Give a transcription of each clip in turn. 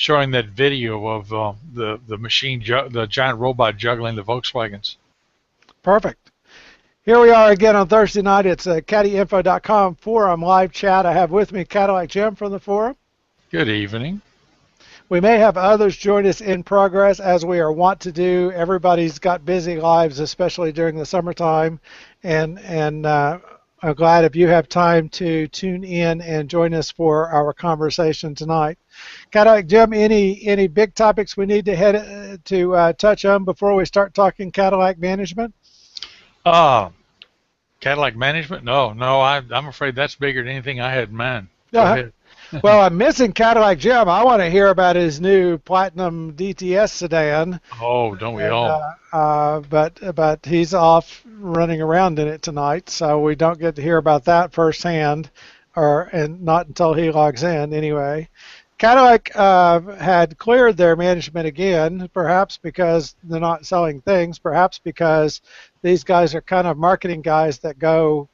showing that video of the giant robot juggling the Volkswagens. Perfect. Here we are again on Thursday night. It's a caddyinfo.com forum live chat. I have with me Cadillac Jim from the forum. Good evening. We may have others join us in progress, as we are wont to do. Everybody's got busy lives, especially during the summertime, and I'm glad if you have time to tune in and join us for our conversation tonight. Cadillac Jim, any big topics we need to touch on before we start talking Cadillac management? Cadillac management? No, I'm afraid that's bigger than anything I had in mind. Go ahead. Well, I'm missing Cadillac Jim. I want to hear about his new Platinum DTS sedan. Oh, don't we all? But he's off running around in it tonight, so we don't get to hear about that firsthand, and not until he logs in anyway. Cadillac had cleared their management again, perhaps because they're not selling things, perhaps because these guys are kind of marketing guys that go,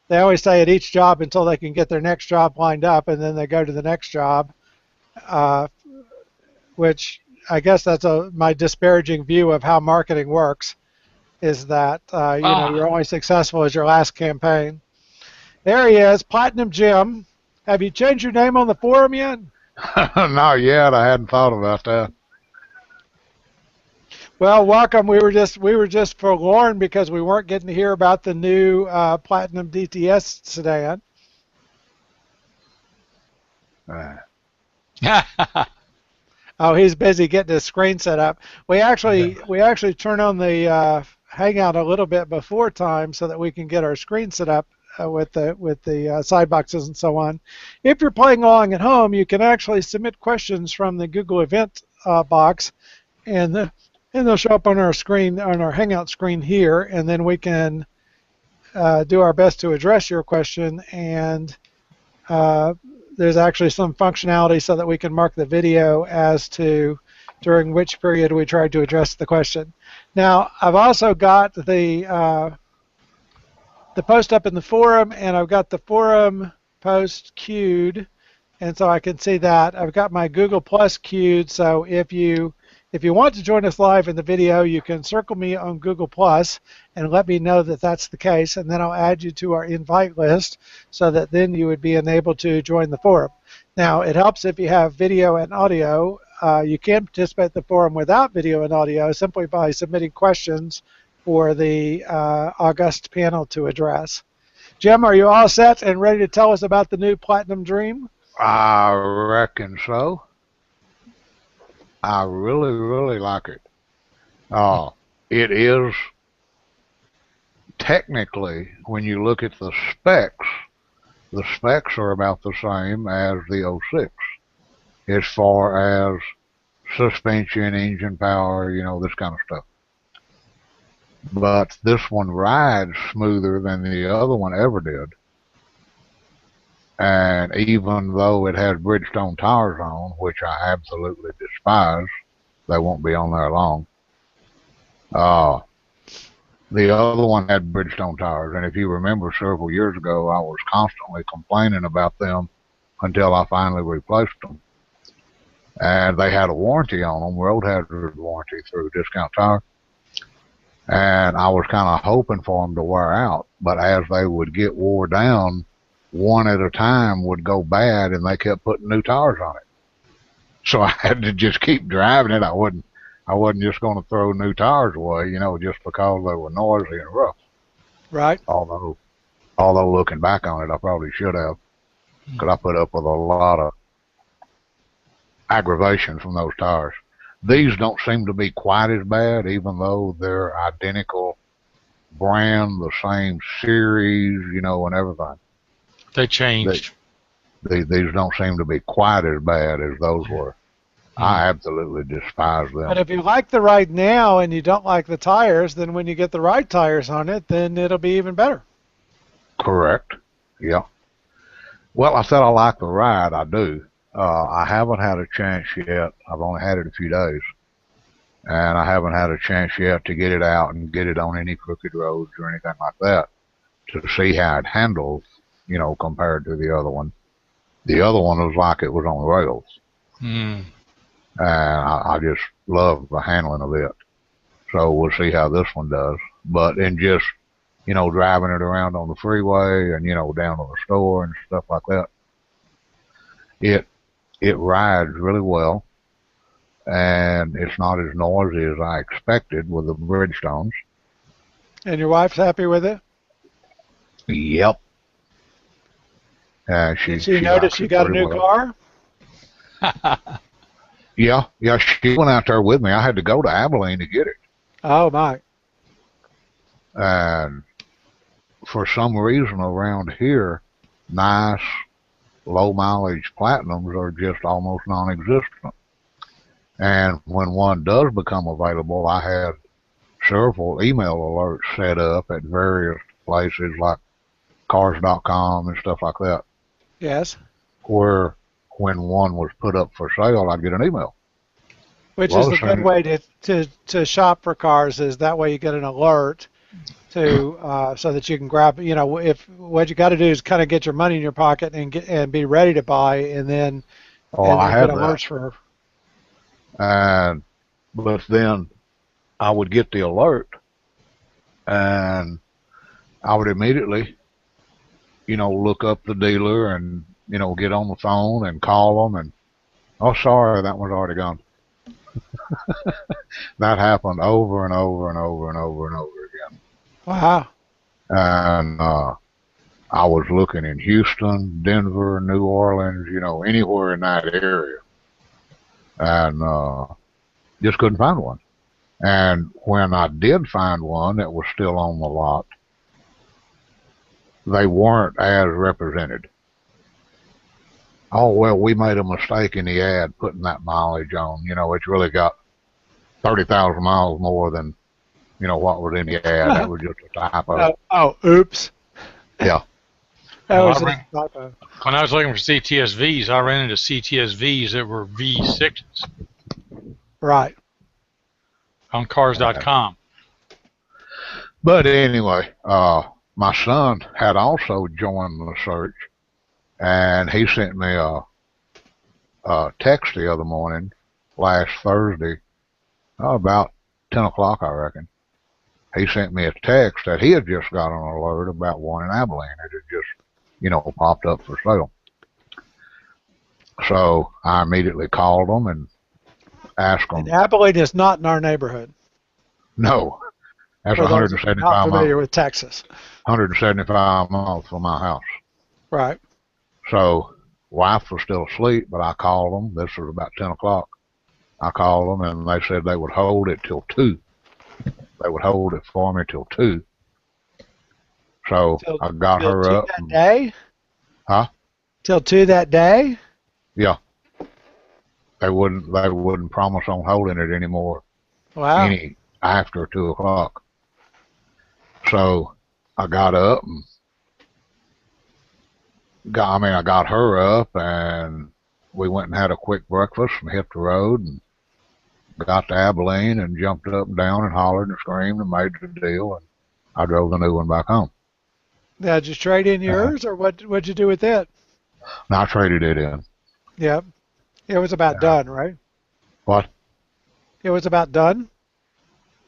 they always stay at each job until they can get their next job lined up, and then they go to the next job, which I guess that's my disparaging view of how marketing works, is that you're only successful as your last campaign. There he is, Platinum Jim. Have you changed your name on the forum yet? Not yet. I hadn't thought about that. Well, welcome. We were just forlorn because we weren't getting to hear about the new Platinum DTS sedan. Oh, he's busy getting his screen set up. We actually turn on the Hangout a little bit before time so that we can get our screen set up with the side boxes and so on. If you're playing along at home, you can actually submit questions from the Google event box, and they'll show up on our screen, on our Hangout screen here, and then we can do our best to address your question. And there's actually some functionality so that we can mark the video as to during which period we tried to address the question. Now, I've also got the post up in the forum, and I've got the forum post queued, and so I can see that. I've got my Google Plus queued, so if you want to join us live in the video, you can circle me on Google Plus and let me know that that's the case, and then I'll add you to our invite list so that then you would be enabled to join the forum. Now, it helps if you have video and audio. You can participate in the forum without video and audio simply by submitting questions for the August panel to address. Jim, are you all set and ready to tell us about the new Platinum Dream? I reckon so. I really, really like it. It is technically, when you look at the specs are about the same as the 06 as far as suspension, engine power, this kind of stuff. But this one rides smoother than the other one ever did. And even though it has Bridgestone tires on, which I absolutely despise, they won't be on there long. The other one had Bridgestone tires, and if you remember several years ago, I was constantly complaining about them until I finally replaced them. And they had a warranty on them, road hazard warranty through Discount Tire. And I was kind of hoping for them to wear out, but as they would get wore down, one at a time would go bad, and they kept putting new tires on it. So I had to just keep driving it. I wasn't just going to throw new tires away, just because they were noisy and rough. Right. Although looking back on it, I probably should have, because I put up with a lot of aggravation from those tires. These don't seem to be quite as bad, even though they're identical brand, the same series, and everything. They changed. These don't seem to be quite as bad as those were. I absolutely despise them. But if you like the ride now and you don't like the tires, then when you get the right tires on it, then it'll be even better. Correct. Yeah. Well, I said I like the ride. I do. I haven't had a chance yet. I've only had it a few days. And I haven't had a chance yet to get it out and get it on any crooked roads or anything like that to see how it handles, compared to the other one. The other one was like it was on rails. Mm. And I just love the handling of it. So we'll see how this one does. But in just, driving it around on the freeway and, down to the store and stuff like that, it rides really well. And it's not as noisy as I expected with the Bridgestones. And your wife's happy with it? Yep. Did She she notice likes you it got a pretty new well. car? Yeah, she went out there with me. I had to go to Abilene to get it. Oh, my. And for some reason around here, nice low mileage Platinums are just almost non-existent. And when one does become available, I had several email alerts set up at various places like cars.com and stuff like that, Yes. where when one was put up for sale, I'd get an email. Which Well, is a good way to shop for cars, is that way you get an alert to so that you can grab, if what you got to do is kind of get your money in your pocket and be ready to buy, and then I get had that. alerts for. But then I would get the alert and I would immediately, look up the dealer and, get on the phone and call them and, oh, sorry, that one's already gone. That happened over and over and over and over and over again. Wow. And I was looking in Houston, Denver, New Orleans, anywhere in that area. And just couldn't find one. And when I did find one that was still on the lot, they weren't as represented. Oh, well, we made a mistake in the ad putting that mileage on. It's really got 30,000 miles more than, what was in the ad. That was just a typo. Oops. Yeah. That Well, was just a typo. When I was looking for CTSVs, I ran into CTSVs that were V6s Right. on cars.com. But anyway, my son had also joined the search, and he sent me a text the other morning, last Thursday, about 10 o'clock, I reckon. He sent me a text that he had just got an alert about one in Abilene. It had just, popped up for sale. So I immediately called them and asked them. And Abilene is not in our neighborhood. No, that's For those 175 not familiar miles. with Texas. 175 miles from my house. Right. So wife was still asleep, but I called them. This was about 10 o'clock. I called them, and they said they would hold it till 2. They would hold it for me till 2. So I got Till her 2 up. that day? Huh? Till 2 that day? Yeah. They wouldn't promise on holding it anymore. Wow. Any after 2 o'clock. So I got up and I got her up, and we went and had a quick breakfast and hit the road and got to Abilene and jumped up and down and hollered and screamed and made the deal, and I drove the new one back home. Now, did you trade in yours, or what'd you do with it? And I traded it in. Yeah. It was about done, right? What? It was about done?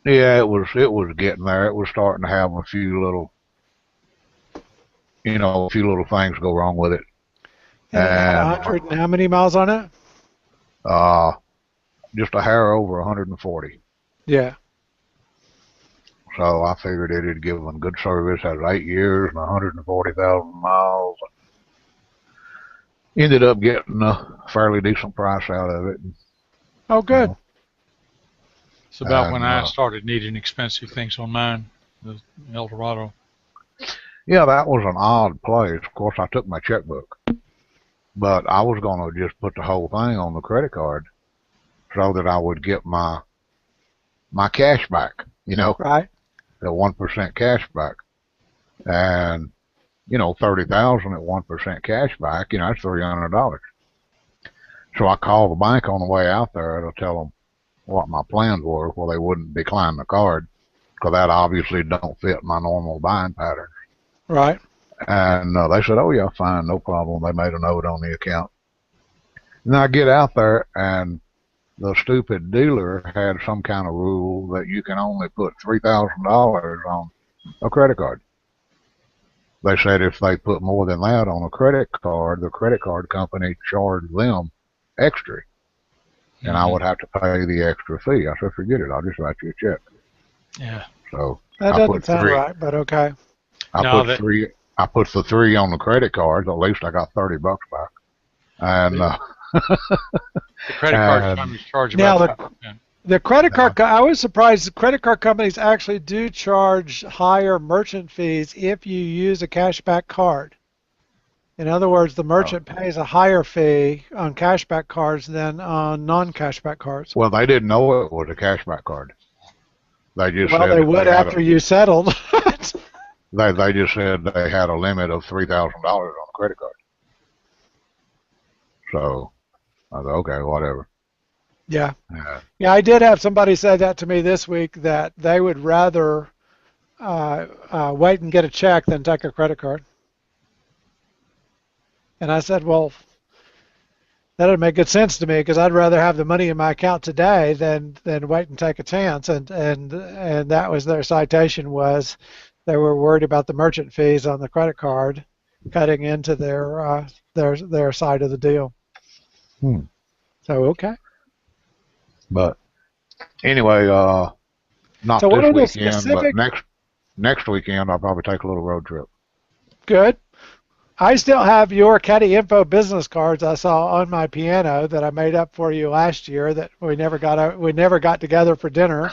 Yeah, it was getting there. It was starting to have a few little things go wrong with it. And it had 100 and how many miles on it? Just a hair over 140. Yeah. So I figured it'd give them good service. Has 8 years and 140,000 miles. Ended up getting a fairly decent price out of it. Oh, good. It's about when I started needing expensive things on mine, the Eldorado. Yeah, that was an odd place. Of course, I took my checkbook, but I was going to just put the whole thing on the credit card so that I would get my cash back, Right. the 1% cash back. And, 30,000 at 1% cash back, that's $300. So I called the bank on the way out there to tell them what my plans were, well, they wouldn't decline the card, because that obviously don't fit my normal buying pattern. Right. And they said, oh, yeah, fine, no problem. They made a note on the account. And I get out there, and the stupid dealer had some kind of rule that you can only put $3,000 on a credit card. They said if they put more than that on a credit card, the credit card company charged them extra, and I would have to pay the extra fee. I said, forget it, I'll just write you a check. Yeah. So That doesn't sound right, but okay. I put the 3 on the credit card. At least I got $30 back. And the credit card companies charge about the credit card. I was surprised. The credit card companies actually do charge higher merchant fees if you use a cashback card. In other words, the merchant pays a higher fee on cashback cards than on non-cashback cards. Well, they didn't know it was a cashback card. They just said they would after you settled. They just said they had a limit of $3,000 on a credit card. So I said, okay, whatever. Yeah. Yeah, I did have somebody say that to me this week, that they would rather wait and get a check than take a credit card. And I said, well, that would make good sense to me, because I'd rather have the money in my account today than wait and take a chance. And that was their citation, was they were worried about the merchant fees on the credit card cutting into their side of the deal. So okay. But anyway, not so this weekend, but next weekend I'll probably take a little road trip. Good. I still have your Caddy Info business cards I saw on my piano that I made up for you last year that we never got together for dinner.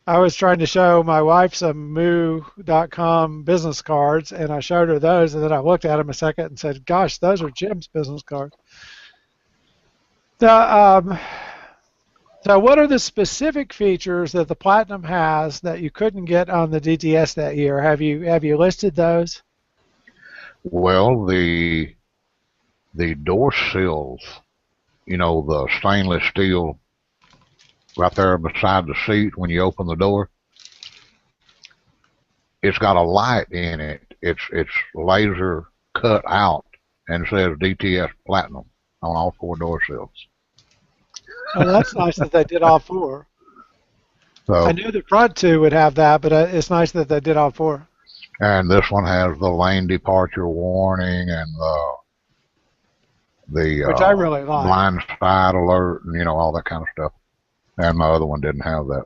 I was trying to show my wife some moo.com business cards, and I showed her those, and then I looked at them a second and said, gosh, those are Jim's business cards. So what are the specific features that the Platinum has that you couldn't get on the DTS that year? Have you listed those? Well, the door sills, the stainless steel right there beside the seat when you open the door, it's got a light in it. It's laser cut out and says DTS Platinum on all 4 door sills. Oh, that's nice that they did all 4. So, I knew the front 2 would have that, but it's nice that they did all 4. And this one has the lane departure warning and the which I really like. blind side alert and all that kind of stuff. And my other one didn't have that.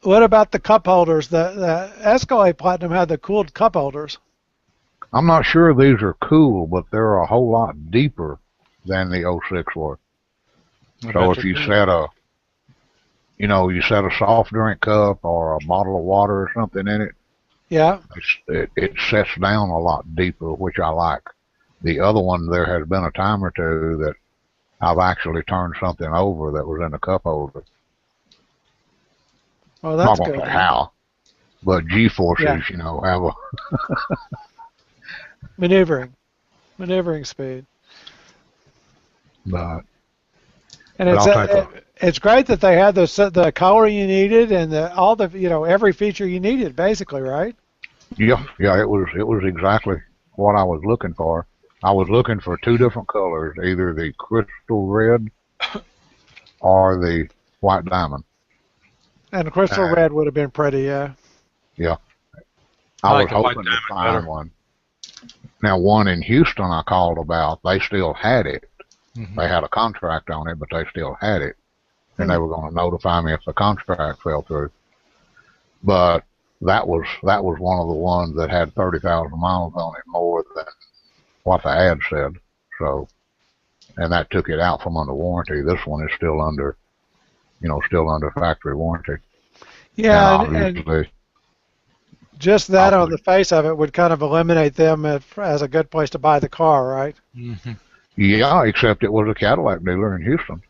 What about the cup holders? The Escalade Platinum had the cooled cup holders. I'm not sure these are cool, but they're a whole lot deeper than the 06 were. So if you set a soft drink cup or a bottle of water or something in it, yeah, it sets down a lot deeper, which I like. The other one, there has been a time or two that I've actually turned something over that was in the cup holder. Oh, that's good. Not gonna say how, but G-forces, have a maneuvering speed. But. And it's great that they had the color you needed and every feature you needed, basically, right? Yeah, it was exactly what I was looking for. I was looking for 2 different colors, either the crystal red or the white diamond. And the crystal red would have been pretty, yeah. Yeah. I was hoping to find one. Now, one in Houston I called about, they still had it. They had a contract on it, but they still had it. And they were going to notify me if the contract fell through. But that was one of the ones that had 30,000 miles on it, more than what the ad said. So, and that took it out from under warranty. This one is still under factory warranty. Yeah, and just that on the face of it would kind of eliminate them as a good place to buy the car, right? Mm-hmm. Yeah, except it was a Cadillac dealer in Houston.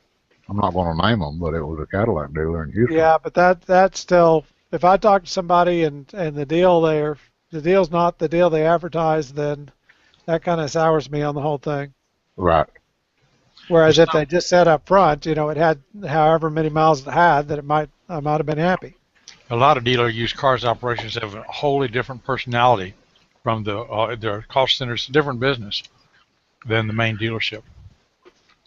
I'm not going to name them, but it was a Cadillac dealer in Houston. Yeah, but that's still, if I talk to somebody and the deal's not the deal they advertised, then that kind of sours me on the whole thing. Right. Whereas if they just said up front, it had however many miles it had, that I might have been happy. A lot of dealer used cars operations have a wholly different personality from their cost centers, different business. than the main dealership.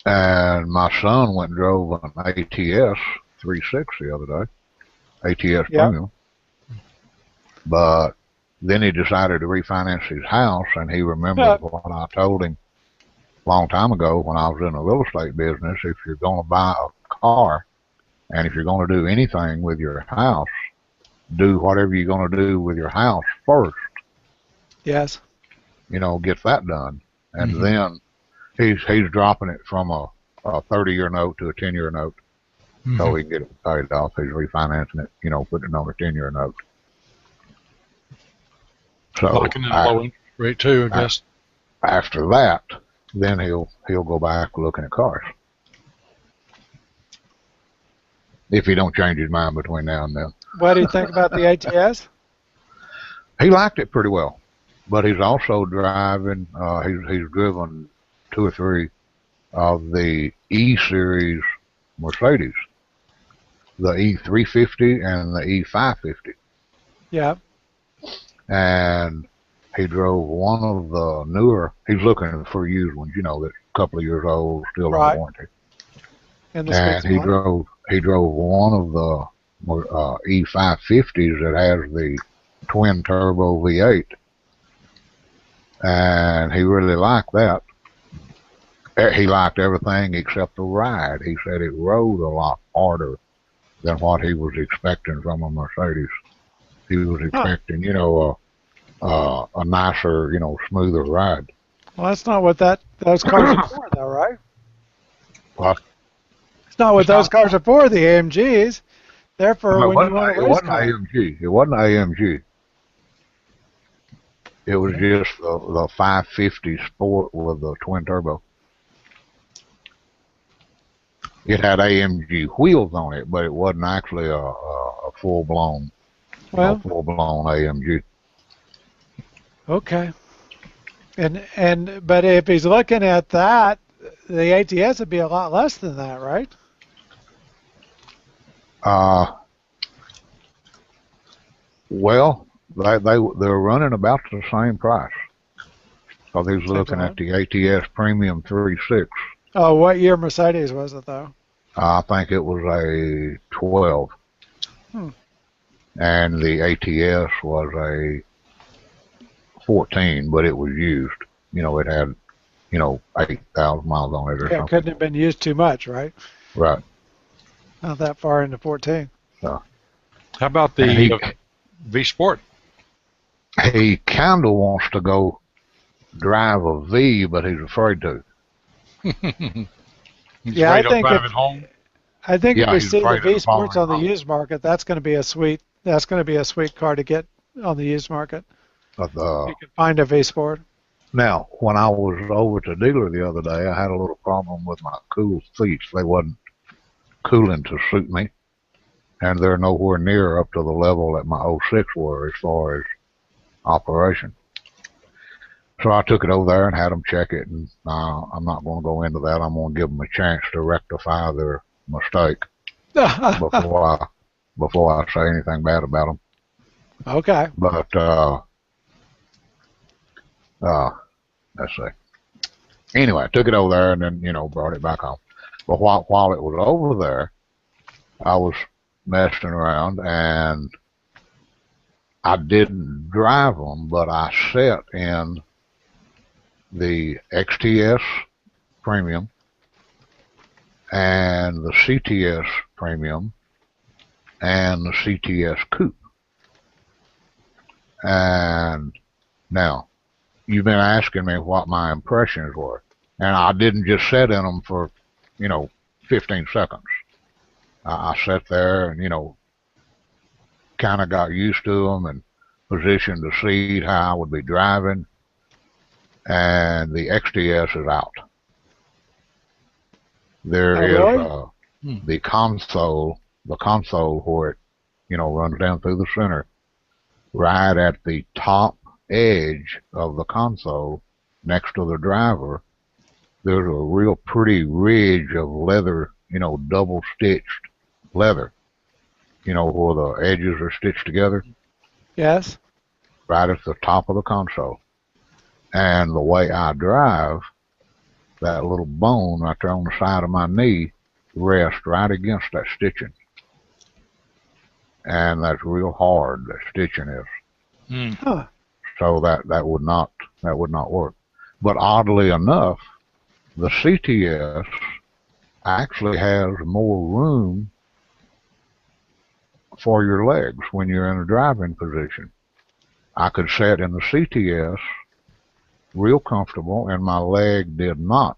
And my son went and drove an ATS 360 the other day, ATS Yeah. Premium. But then he decided to refinance his house, and he remembered what I told him a long time ago when I was in the real estate business. If you're going to buy a car, and if you're going to do anything with your house, do whatever you're going to do with your house first. Yes. Get that done. And then he's dropping it from a 30-year note to a 10-year note so he can get it paid off. He's refinancing it, putting it on a 10-year note. So locking in a low interest rate too, I guess. After that, then he'll go back looking at cars. If he don't change his mind between now and then. What do you think about the ATS? He liked it pretty well, but he's also driving. He's driven 2 or 3 of the E-Series Mercedes, the E350 and the E550. Yeah. And he drove one of the newer. He's looking for used ones, that's a couple of years old, still on warranty. And he drove one of the E550s that has the twin turbo V8, and he really liked that. He liked everything except the ride. He said it rode a lot harder than what he was expecting from a Mercedes. He was expecting, a nicer, smoother ride. Well, that's not what those cars are for, though, right? What? It's not what those cars are for, the AMGs. They're for when you want to race car. It wasn't AMG. It was just the 550 Sport with the twin turbo. It had AMG wheels on it, but it wasn't actually a full-blown AMG. Okay. But if he's looking at that, the ATS would be a lot less than that, right? Well, they're running about the same price. So he's looking at the ATS Premium 3.6. Oh, what year Mercedes was it, though? I think it was a 12. And the ATS was a 14, but it was used. It had, 8,000 miles on it or something. It couldn't have been used too much, right? Right. Not that far into 14. So, how about the V Sport? He kind of wants to go drive a V, but he's afraid to. Yeah, I think if we see the V Sports on the used market, that's going to be a sweet car to get on the used market. You can find a V Sport. Now, when I was over at the dealer the other day, I had a little problem with my cool seats. They wasn't cooling to suit me, and they're nowhere near up to the level that my 06 were as far as operation. So I took it over there and had them check it, and I'm not going to go into that. I'm going to give them a chance to rectify their mistake before I say anything bad about them. Okay. But let's see. Anyway, I took it over there and then brought it back home. But while it was over there, I was messing around, and I didn't drive them, but I sat in the XTS Premium and the CTS Premium and the CTS Coupe. And now, you've been asking me what my impressions were, and I didn't just sit in them for 15 seconds. I sat there and kind of got used to them and positioned the seat, how I would be driving, and the XTS is out. There is the console where it runs down through the center, right at the top edge of the console next to the driver. There's a real pretty ridge of leather, double stitched leather, where the edges are stitched together. Yes. Right at the top of the console. And the way I drive, that little bone right there on the side of my knee rests right against that stitching. And that's real hard, that stitching is. Mm. Huh. So that would not work. But oddly enough, the CTS actually has more room for your legs when you're in a driving position. I could sit in the CTS real comfortable, and my leg did not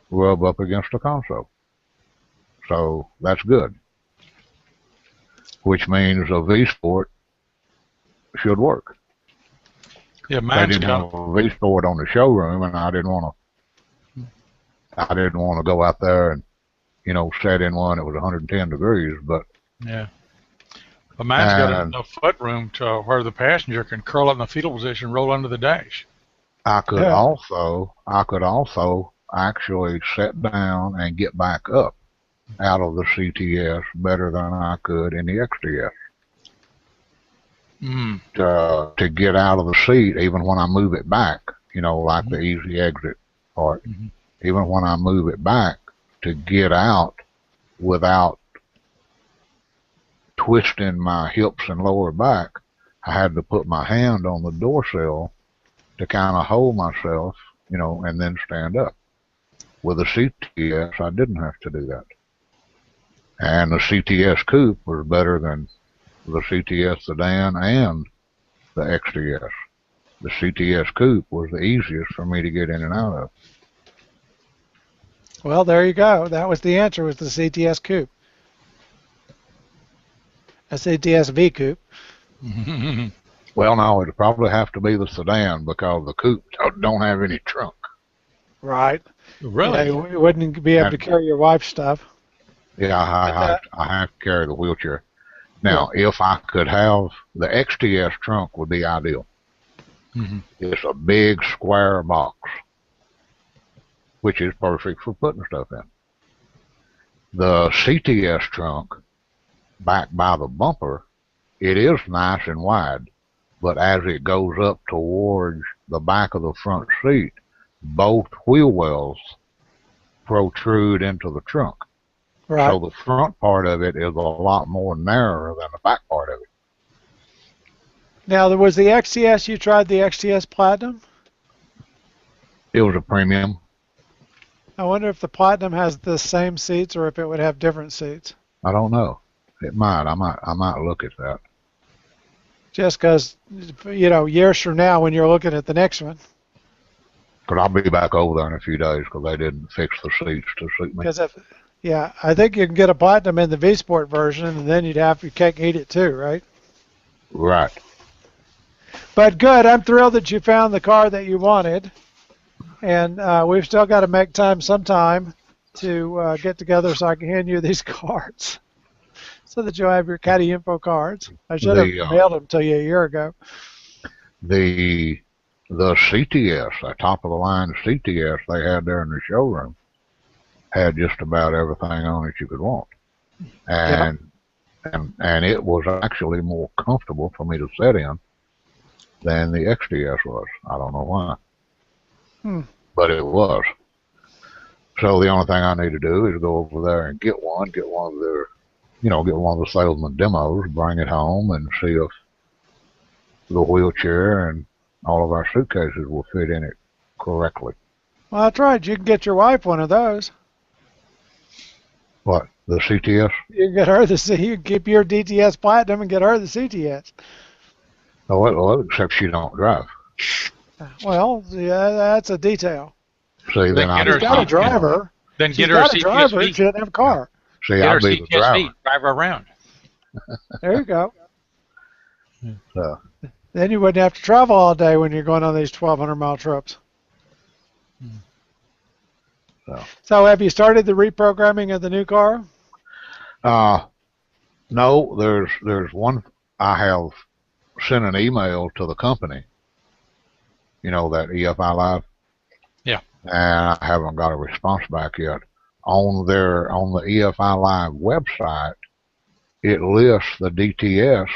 rub up against the console. So that's good, which means a V-Sport should work. Yeah, They mine's didn't got. have a V-Sport on the showroom, and I didn't want to go out there and sit in one. It was 110 degrees, but Yeah. But mine's got enough foot room to where the passenger can curl up in the fetal position and roll under the dash. I could Yeah. also actually sit down and get back up out of the CTS better than I could in the XTS. Mm. To get out of the seat, even when I move it back, like the easy exit part, even when I move it back, to get out without twisting my hips and lower back, I had to put my hand on the door sill to kind of hold myself, and then stand up. With the CTS, I didn't have to do that. And the CTS Coupe was better than the CTS Sedan and the XTS. The CTS Coupe was the easiest for me to get in and out of. Well, there you go. That was the answer, was the CTS Coupe. A CTS V Coupe. Well, no, it'd probably have to be the Sedan because the Coupe don't have any trunk. Right. Really? Yeah, you wouldn't be able to carry your wife's stuff. Yeah, I have to carry the wheelchair. Now, if I could have the XTS trunk, would be ideal. It's a big square box, which is perfect for putting stuff in. The CTS trunk, back by the bumper, it is nice and wide, but as it goes up towards the back of the front seat, both wheel wells protrude into the trunk. Right. So the front part of it is a lot more narrow than the back part of it. Now, there was the XTS. You tried the XTS Platinum? It was a premium. I wonder if the Platinum has the same seats or if it would have different seats. I don't know. It might. I might look at that. Just because, years from now when you're looking at the next one. But I'll be back over there in a few days because they didn't fix the seats to suit me. Because I think you can get a Platinum in the V Sport version, and then you'd have your cake and eat it too, right? Right. But good. I'm thrilled that you found the car that you wanted, and we've still got to make time sometime to get together so I can hand you these cards, so that you'll have your Caddy info cards. I should have mailed them to you a year ago. The CTS, the top of the line CTS they had there in the showroom, had just about everything on it you could want, and it was actually more comfortable for me to sit in than the XTS was. I don't know why, but it was. So the only thing I need to do is go over there and get one of their, get one of the salesman demos, bring it home, and see if the wheelchair and all of our suitcases will fit in it correctly. Well, that's right. You can get your wife one of those. What, the CTS? You can get her you can keep your DTS Platinum and get her the CTS. Oh, well, except she don't drive. Well, yeah, that's a detail. See, then She's got a driver. Then get her a CTS. She doesn't have a car. See, I'll be the driver. Drive her around. There you go. So. Then you wouldn't have to travel all day when you're going on these 1,200-mile trips. So have you started the reprogramming of the new car? No, there's one. I have sent an email to the company, that EFI Live. Yeah. And I haven't got a response back yet. On the EFI Live website, it lists the DTS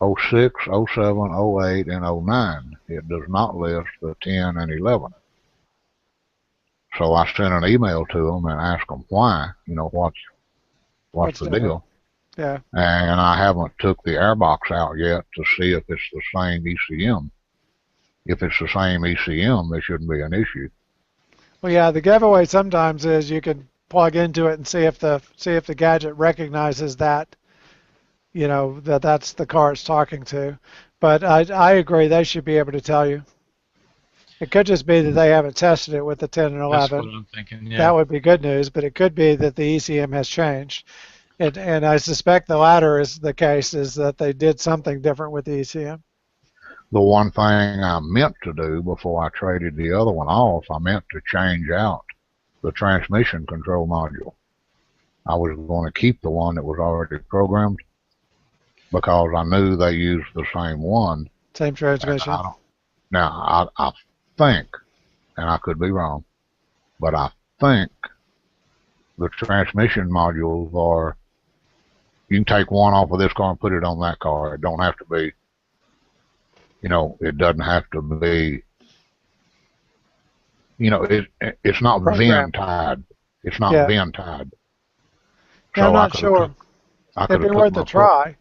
06, 07, 08, and 09. It does not list the 10 and 11. So I sent an email to them and asked them why, what's the different? deal. Yeah. And I haven't took the airbox out yet to see if it's the same ECM. If it's the same ECM, there shouldn't be an issue. Well, yeah, the giveaway sometimes is you can plug into it and see if the gadget recognizes that, that's the car it's talking to. But I agree, they should be able to tell you. It could just be that they haven't tested it with the 10 and That's 11. what I'm thinking. Yeah. That would be good news, but it could be that the ECM has changed. And I suspect the latter is the case, is that they did something different with the ECM. The one thing I meant to do before I traded the other one off, I meant to change out the transmission control module. I was going to keep the one that was already programmed because I knew they used the same one. Same transmission. Now, I think, and I could be wrong, but I think the transmission modules are, you can take one off of this car and put it on that car. It don't have to be, it doesn't have to be, it's not VIN tied. It's not VIN tied. Yeah, I'm not sure. It'd be worth a try.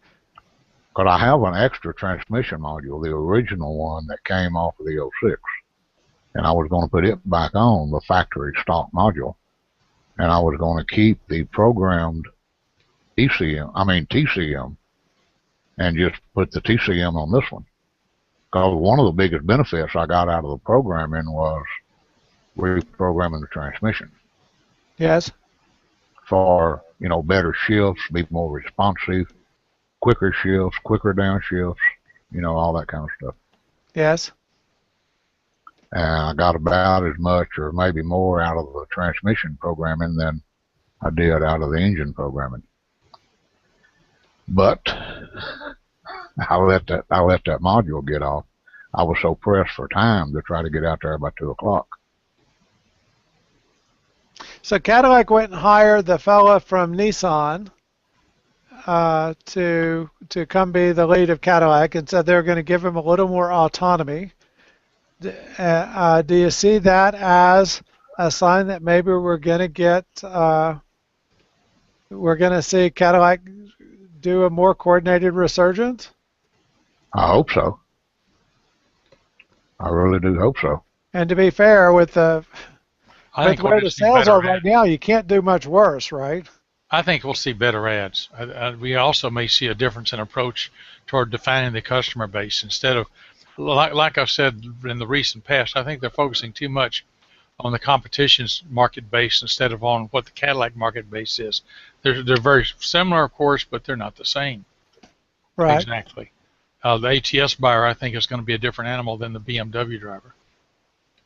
Because I have an extra transmission module, the original one that came off of the 06. And I was going to put it back on, the factory stock module. And I was going to keep the programmed TCM, and just put the TCM on this one. Because one of the biggest benefits I got out of the programming was reprogramming the transmission. Yes. For, better shifts, be more responsive, quicker shifts, quicker downshifts, all that kind of stuff. Yes. And I got about as much or maybe more out of the transmission programming than I did out of the engine programming. But I let that module get off. I was so pressed for time to try to get out there by 2 o'clock. So Cadillac went and hired the fella from Nissan to come be the lead of Cadillac, and said they're going to give him a little more autonomy. Do you see that as a sign that maybe we're going to see Cadillac do a more coordinated resurgence? I hope so. I really do hope so. And to be fair, with where the sales are right now, you can't do much worse, right? I think we'll see better ads. We also may see a difference in approach toward defining the customer base. Instead of, like I've said in the recent past, I think they're focusing too much on the competition's market base instead of on what the Cadillac market base is. They're very similar, of course, but they're not the same. Right. Exactly. The ATS buyer, I think, is going to be a different animal than the BMW driver.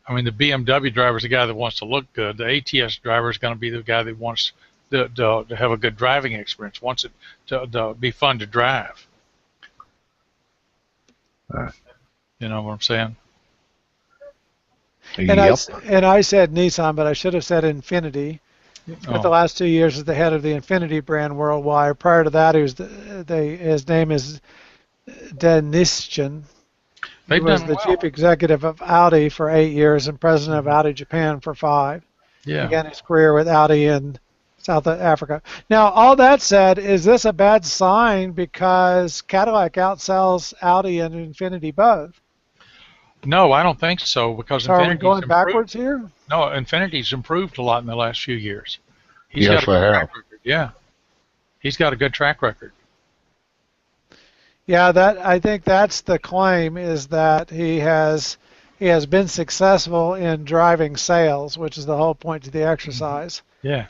I mean, the BMW driver is the guy that wants to look good. The ATS driver is going to be the guy that wants to have a good driving experience, wants it to be fun to drive. You know what I'm saying? And I said Nissan, but I should have said Infiniti. Spent the last 2 years as the head of the Infiniti brand worldwide. Prior to that, his name is Denishchan. He was the chief executive of Audi for 8 years and president of Audi Japan for 5. Yeah. Began his career with Audi in South Africa. Now, all that said, is this a bad sign because Cadillac outsells Audi and Infiniti both? No, I don't think so, because so are we going backwards here? No, Infiniti's improved a lot in the last few years. Yes, they have. Yeah, he's got a good track record. Yeah, I think that's the claim, is that he has been successful in driving sales, which is the whole point to the exercise. Yeah,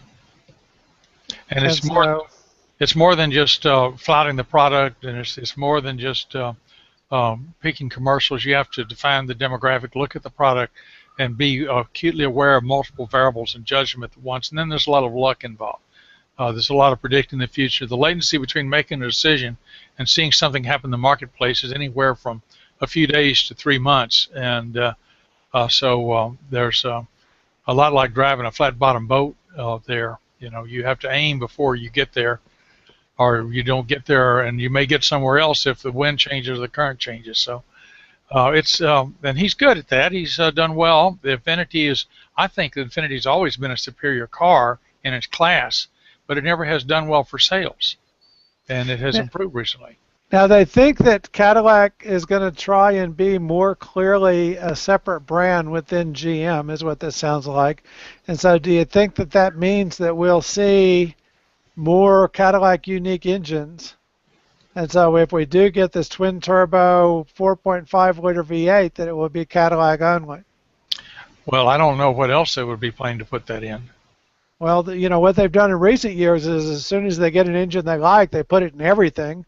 and it's more than just flouting the product, and it's more than just picking commercials. You have to define the demographic, look at the product, and be acutely aware of multiple variables and judge them at once. And then there's a lot of luck involved. There's a lot of predicting the future. The latency between making a decision and seeing something happen in the marketplace is anywhere from a few days to 3 months. And so there's a lot like driving a flat-bottom boat there. You know, you have to aim before you get there, or you don't get there, and you may get somewhere else if the wind changes or the current changes. So And he's good at that. He's done well. The Infiniti is, I think, the Infiniti's always been a superior car in its class, but it never has done well for sales, and it has improved recently. Now they think that Cadillac is going to try and be more clearly a separate brand within GM, is what this sounds like. And so, do you think that that means that we'll see more Cadillac unique engines? And so if we do get this twin turbo 4.5 liter V8, that it will be Cadillac only. Well, I don't know what else they would be planning to put that in. Well, you know, what they've done in recent years is as soon as they get an engine they like, they put it in everything.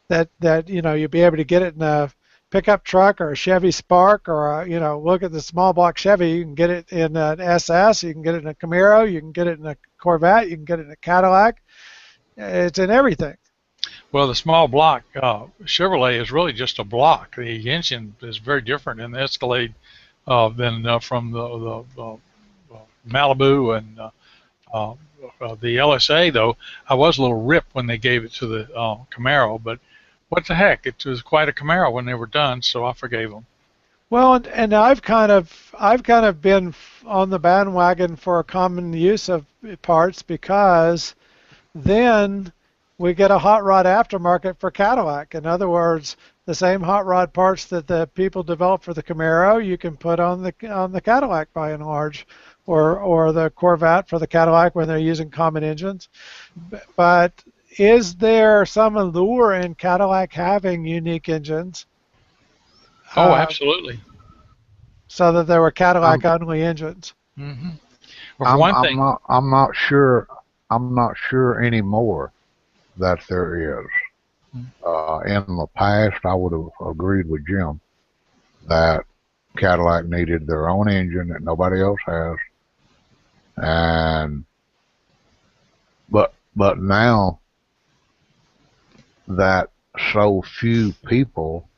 That you know, you'll be able to get it in a pickup truck or a Chevy Spark or you know, look at the small block Chevy. You can get it in an SS, you can get it in a Camaro, you can get it in a Corvette, you can get it in a Cadillac. It's in everything. Well, the small block Chevrolet is really just a block. The engine is very different in the Escalade than from the Malibu and the LSA. Though I was a little ripped when they gave it to the Camaro, but what the heck? It was quite a Camaro when they were done, so I forgave them. Well, and I've kind of been on the bandwagon for a common use of parts because then we get a hot rod aftermarket for Cadillac. In other words, the same hot rod parts that the people develop for the Camaro, you can put on the Cadillac by and large, or the Corvette for the Cadillac when they're using common engines. But is there some allure in Cadillac having unique engines? Oh, absolutely. So that there were Cadillac only engines. Mm-hmm. Well, I'm not sure. I'm not sure anymore that there is. In the past, I would have agreed with Jim that Cadillac needed their own engine that nobody else has, and but now that so few people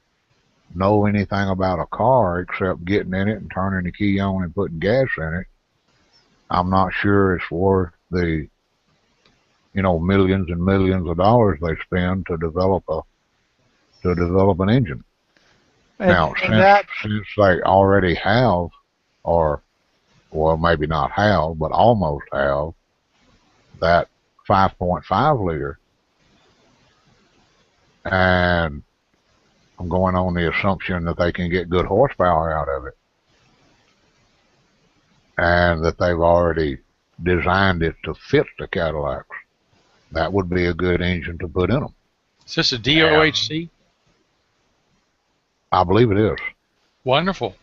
know anything about a car except getting in it and turning the key on and putting gas in it, I'm not sure it's worth the millions and millions of dollars they spend to develop an engine. Now, since they already have, or well, maybe not have, but almost have that 5.5 liter, and I'm going on the assumption that they can get good horsepower out of it, and that they've already designed it to fit the Cadillacs. That would be a good engine to put in them. Is this a DOHC? I believe it is. Wonderful.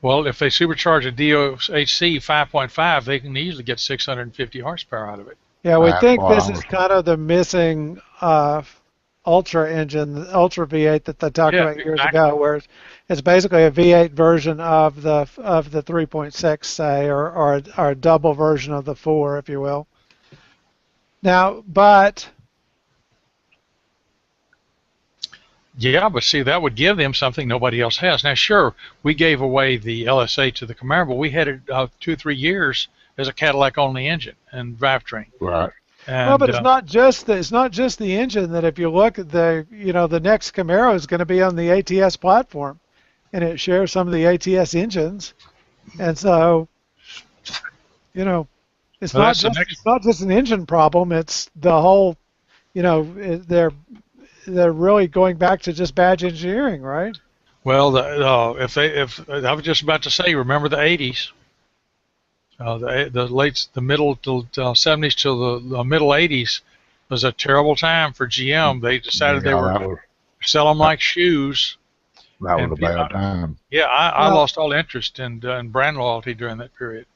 Well, if they supercharge a DOHC 5.5, they can easily get 650 horsepower out of it. Yeah, we think this is kind of the missing Ultra engine, the Ultra V8 that they talked about years ago, where it's basically a V8 version of the 3.6, say, or a double version of the 4, if you will. Now, but yeah, but see, that would give them something nobody else has. Now, sure, we gave away the LSA to the Camaro, but we had it 2 or 3 years as a Cadillac-only engine and drivetrain. Right. And, well, but it's not just the engine. That if you look at the next Camaro is going to be on the ATS platform, and it shares some of the ATS engines, and so it's not just an engine problem. It's the whole, they're really going back to just badge engineering, right? Well, if I was just about to say, remember the 80s. The middle to 70s to the middle 80s was a terrible time for GM. They decided they were sell them like shoes. That was a bad time. Yeah, I lost all interest in brand loyalty during that period.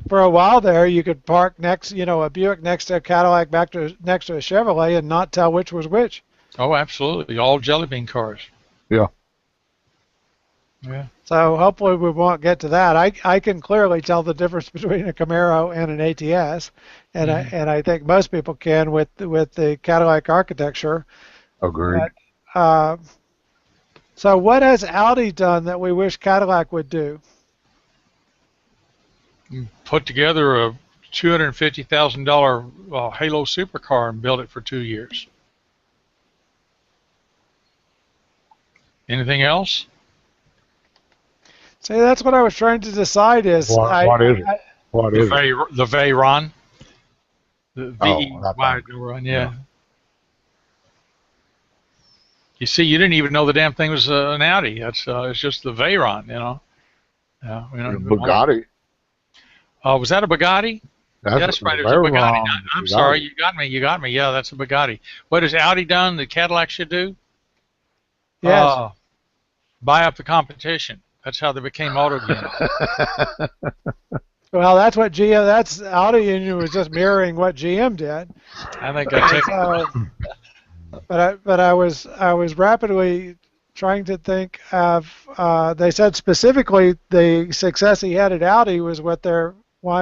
For a while there, you could park a Buick next to a Cadillac, next to a Chevrolet, and not tell which was which. Oh, absolutely, all jelly bean cars. Yeah. Yeah. So hopefully we won't get to that. I can clearly tell the difference between a Camaro and an ATS, and I think most people can with the Cadillac architecture. Agreed. So what has Audi done that we wish Cadillac would do? Put together a $250,000 Halo supercar and build it for 2 years. Anything else? See, that's what I was trying to decide. What is it? What is it? The Veyron. The that VEY thing. run, yeah. You see, you didn't even know the damn thing was an Audi. It's just the Veyron, you know. Yeah, Bugatti. Was that a Bugatti? That's Yeah, that's right. It was a very Bugatti. wrong. I'm sorry, you got me. You got me. Yeah, that's a Bugatti. What has Audi done? The Cadillac should do? Yes. Buy up the competition. That's how they became auto games. Well, that's what GM. That's Audi engine was just mirroring what GM did. I think I take. But I was rapidly trying to think of. They said specifically the success he had at Audi was why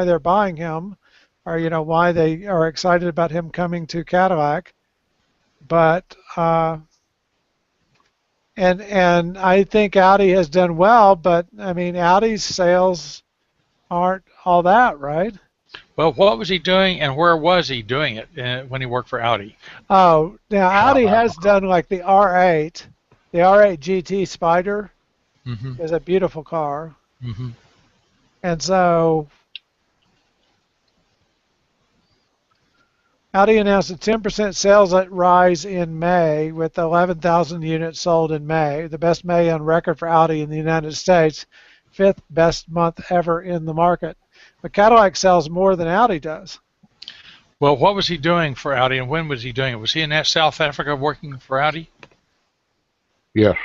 they're buying him, or why they are excited about him coming to Cadillac. But and I think Audi has done well, but I mean Audi's sales aren't all that, right? Well, what was he doing, and where was he doing it when he worked for Audi? Oh, now Audi has done like the R8. The R8 GT Spider is a beautiful car. And so Audi announced a 10% sales rise in May with 11,000 units sold in May, the best May on record for Audi in the United States, fifth best month ever in the market. But Cadillac sells more than Audi does. Well, what was he doing for Audi, and when was he doing it? Was he in South Africa working for Audi? Yes.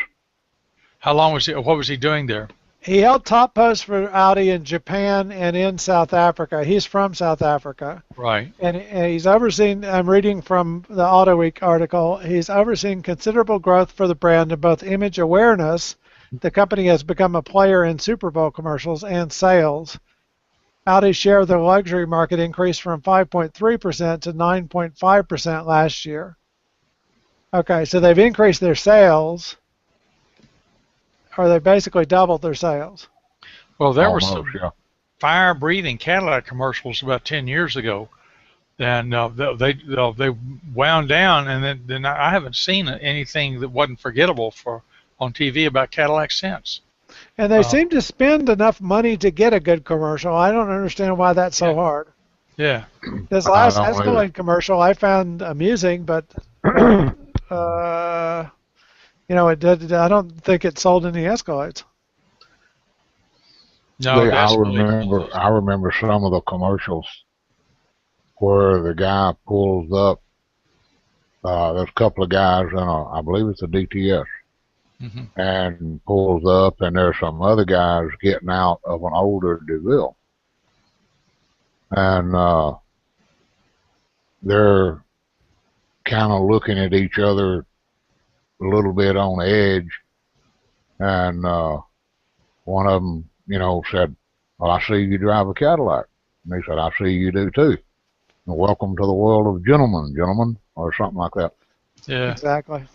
How long was he? What was he doing there? He held top posts for Audi in Japan and in South Africa. He's from South Africa. Right. And he's overseen, I'm reading from the Auto Week article, he's overseen considerable growth for the brand in both image awareness. The company has become a player in Super Bowl commercials and sales. Audi's share of the luxury market increased from 5.3% to 9.5% last year. Okay, so they've increased their sales, or they basically doubled their sales. Well, there were some fire-breathing Cadillac commercials about 10 years ago, and they wound down, and then I haven't seen anything that wasn't forgettable on TV about Cadillac since. And they seem to spend enough money to get a good commercial. I don't understand why that's so hard. Yeah. This last Escalade commercial I found amusing, but it did. I don't think it sold any Escalades. No, I remember some of the commercials where the guy pulls up. There's a couple of guys in I believe it's a DTS, and pulls up, and there's some other guys getting out of an older DeVille, and they're kind of looking at each other a little bit on edge, and one of them, said, "Well, I see you drive a Cadillac," and he said, "I see you do too. And welcome to the world of gentlemen," or something like that. Yeah, exactly.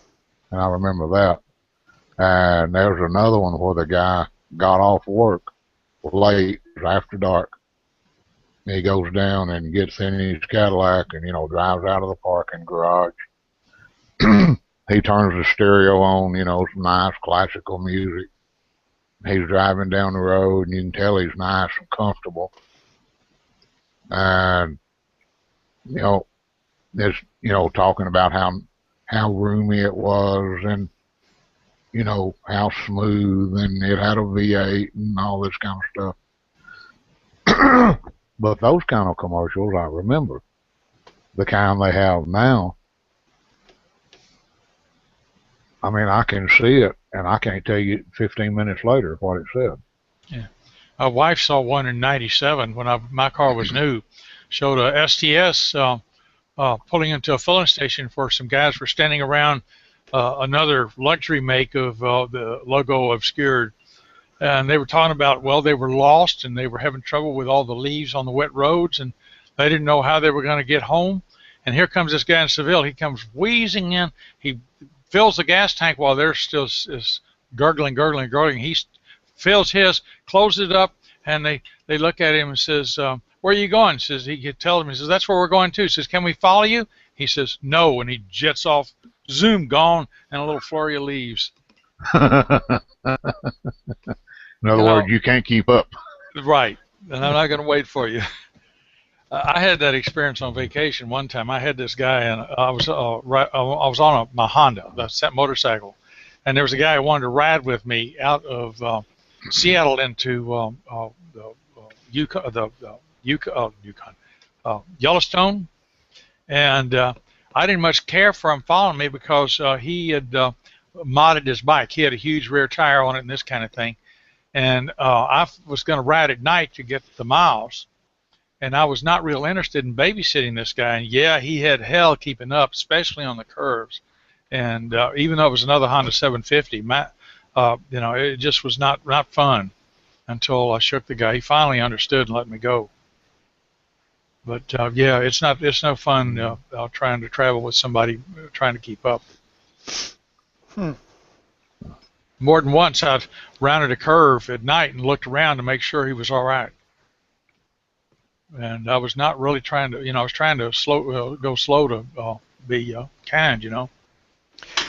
And I remember that. And there's another one where the guy got off work late, after dark. And he goes down and gets in his Cadillac and, drives out of the parking garage. He turns the stereo on, some nice classical music. He's driving down the road, and you can tell he's nice and comfortable. And, talking about how roomy it was, and, how smooth, and it had a V8 and all this kind of stuff. But those kind of commercials, I remember. The kind they have now, I mean, I can see it, and I can't tell you 15 minutes later what it said. Yeah. My wife saw one in '97 when my car was new. Showed a STS pulling into a filling station where some guys were standing around another luxury make of the logo obscured. And they were talking about, well, they were lost and they were having trouble with all the leaves on the wet roads, and they didn't know how they were going to get home. And here comes this guy in Seville. He comes wheezing in. He fills the gas tank while they're still gurgling. He fills his, closes it up, and they look at him and says, "Where are you going?" Says he tells them, he says, "That's where we're going to." Says, "Can we follow you?" He says, "No," and he jets off. Zoom, gone, and a little flurry of leaves. In other words, you can't keep up. Right, and I'm not going to wait for you. I had that experience on vacation one time. I had this guy, and I was on my Honda, that motorcycle, and there was a guy who wanted to ride with me out of Seattle into Yukon, Yellowstone, and I didn't much care for him following me because he had modded his bike. He had a huge rear tire on it and this kind of thing, and I was going to ride at night to get the miles. And I was not real interested in babysitting this guy. And yeah, he had hell keeping up, especially on the curves. And even though it was another Honda 750, it just was not fun until I shook the guy. He finally understood and let me go. But yeah, it's no fun trying to travel with somebody trying to keep up. More than once, I've rounded a curve at night and looked around to make sure he was all right. And I was not really trying to, I was trying to go slow to be kind.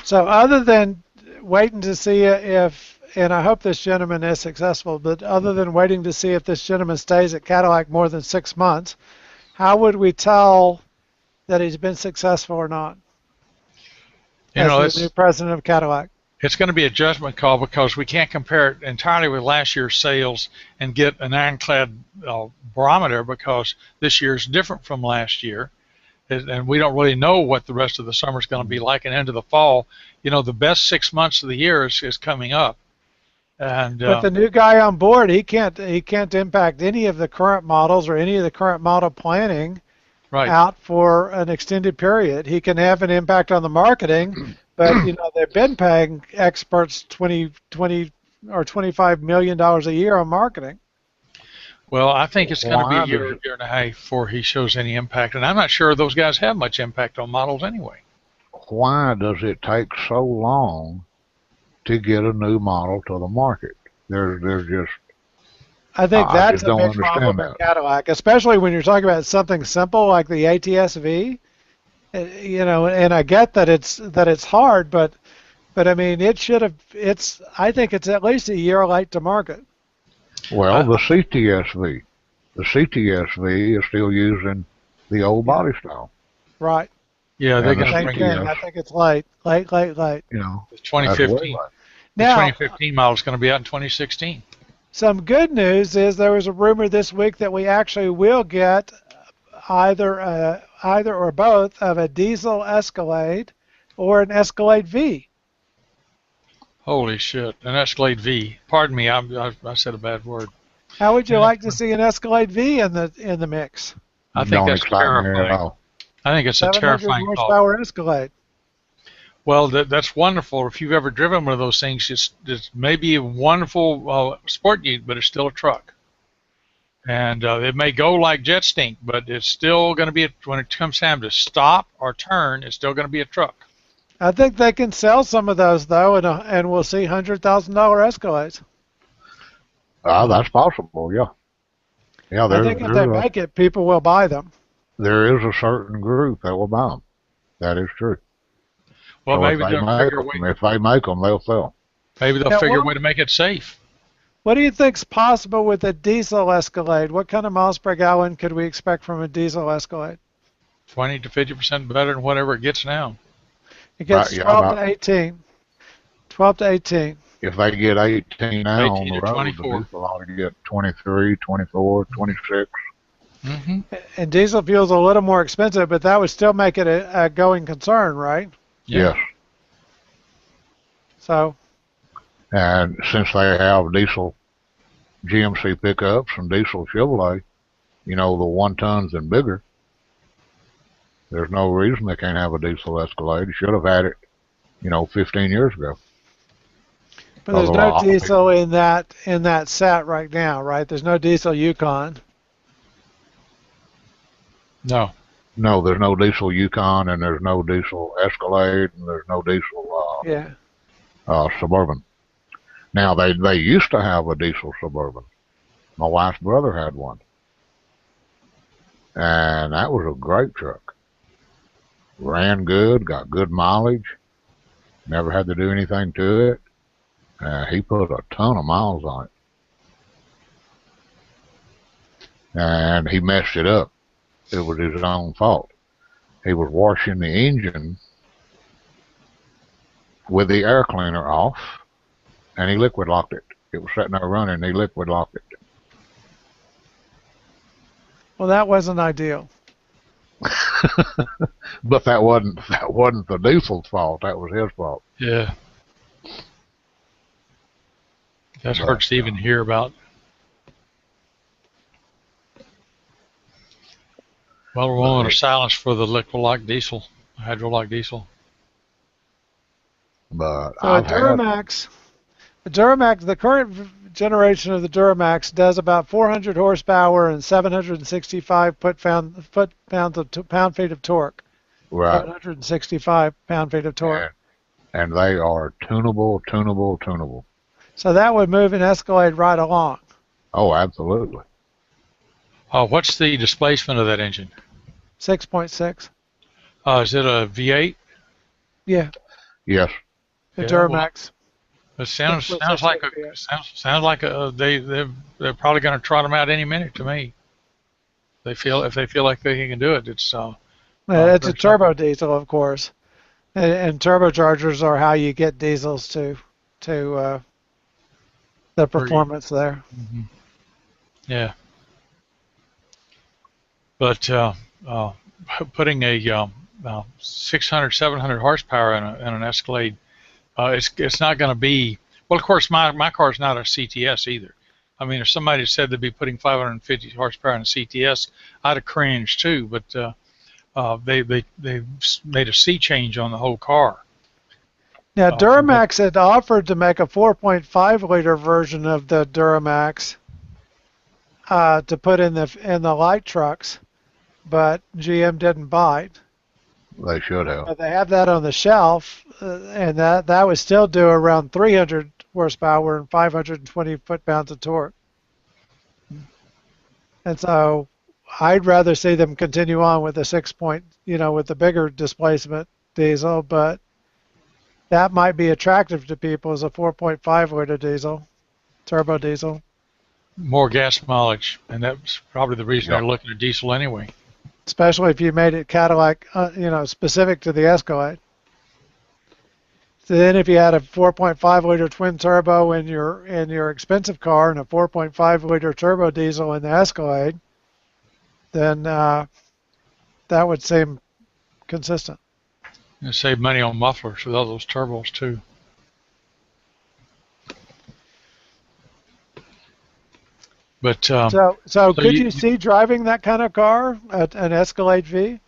So other than waiting to see if, and I hope this gentleman is successful, but other than waiting to see if this gentleman stays at Cadillac more than 6 months, how would we tell that he's been successful or not as the new president of Cadillac? It's going to be a judgment call because we can't compare it entirely with last year's sales and get an ironclad barometer because this year is different from last year. And we don't really know what the rest of the summer is going to be like and into the fall. The best 6 months of the year is coming up. And but the new guy on board, he can't impact any of the current models or any of the current model planning out for an extended period. He can have an impact on the marketing, but they've been paying experts $20 or $25 million a year on marketing. Well, I think it's going to be a year and a half before he shows any impact, and I'm not sure those guys have much impact on models anyway. Why does it take so long to get a new model to the market? There's just I think that's a big problem in Cadillac, especially when you're talking about something simple like the ATS-V. And I get that it's hard, but I mean I think it's at least a year late to market. Well, the CTS-V is still using the old body style. Right. Yeah, they're going to bring it. I think it's late. The 2015. Now, the 2015 model is going to be out in 2016. Some good news is there was a rumor this week that we actually will get either or both of a diesel Escalade or an Escalade V. Holy shit, an Escalade V. Pardon me, I said a bad word. How would you like to see an Escalade V in the mix? I think that's terrifying. I think it's a terrifying horsepower Escalade. Well, that's wonderful. If you've ever driven one of those things, it's maybe a wonderful sport ute, but it's still a truck. And it may go like jet stink, but it's still going to be, when it comes time to stop or turn, it's still going to be a truck. I think they can sell some of those, though, and we'll see $100,000 Escalades. That's possible, yeah. Yeah, I think if they make it, people will buy them. There is a certain group that will buy them. That is true. Well, so maybe they'll figure a way. If they make them, they'll sell. Maybe they'll figure a way to make it safe. What do you think's possible with a diesel Escalade? What kind of miles per gallon could we expect from a diesel Escalade? 20 to 50% better than whatever it gets now. It gets 12 to 18. 12 to 18. If they get 18 now 18 on the road, 24. the diesel ought to get 23, 24, 26. Mm-hmm. And diesel fuel's a little more expensive, but that would still make it a going concern, right? Yes. So. And since they have diesel GMC pickups and diesel Chevrolet, the 1 tons and bigger, there's no reason they can't have a diesel Escalade. You should have had it, 15 years ago. But there's no diesel in that set right now, right? There's no diesel Yukon. No. No, there's no diesel Yukon, and there's no diesel Escalade, and there's no diesel Suburban. Now, they used to have a diesel Suburban. My wife's brother had one. And that was a great truck. Ran good, got good mileage, never had to do anything to it. He put a ton of miles on it, and he messed it up. It was his own fault. He was washing the engine with the air cleaner off, and he liquid locked it. It was sitting there running, and he liquid locked it. Well, that wasn't ideal. But that wasn't the diesel's fault. That was his fault. Yeah. That hurts to even hear about. Well, we're willing to silence for the liquid-locked diesel, hydro-locked diesel. But so a Duramax, the current generation of the Duramax does about 400 horsepower and 765 pound-feet of torque. Right. 765 pound-feet of torque. And they are tunable. So that would move an Escalade right along. Oh, absolutely. What's the displacement of that engine? 6.6. Is it a V8? Yeah. Yes. The Duramax. It sounds like they're probably going to trot them out any minute to me. If they feel like they can do it, it's a turbo diesel, of course, and turbochargers are how you get diesels to the performance there. Mm-hmm. Yeah. But putting a 600, 700 horsepower in an Escalade, it's not going to be. Well, of course, my car's not a CTS either. I mean, if somebody said they'd be putting 550 horsepower in a CTS, I'd have cringed too. But they made a sea change on the whole car. Now, Duramax had offered to make a 4.5 liter version of the Duramax to put in the light trucks, but GM didn't bite. They should have. But they have that on the shelf, and that would still do around 300 horsepower and 520 foot-pounds of torque. And so I'd rather see them continue on with the with the bigger displacement diesel, but that might be attractive to people as a 4.5 liter diesel, turbo diesel. More gas mileage, and that's probably the reason they're looking at diesel anyway. Especially if you made it Cadillac, specific to the Escalade. So then, if you had a 4.5 liter twin turbo in your expensive car and a 4.5 liter turbo diesel in the Escalade, then that would seem consistent. And save money on mufflers with all those turbos too. But so could you see driving that kind of car, an Escalade V?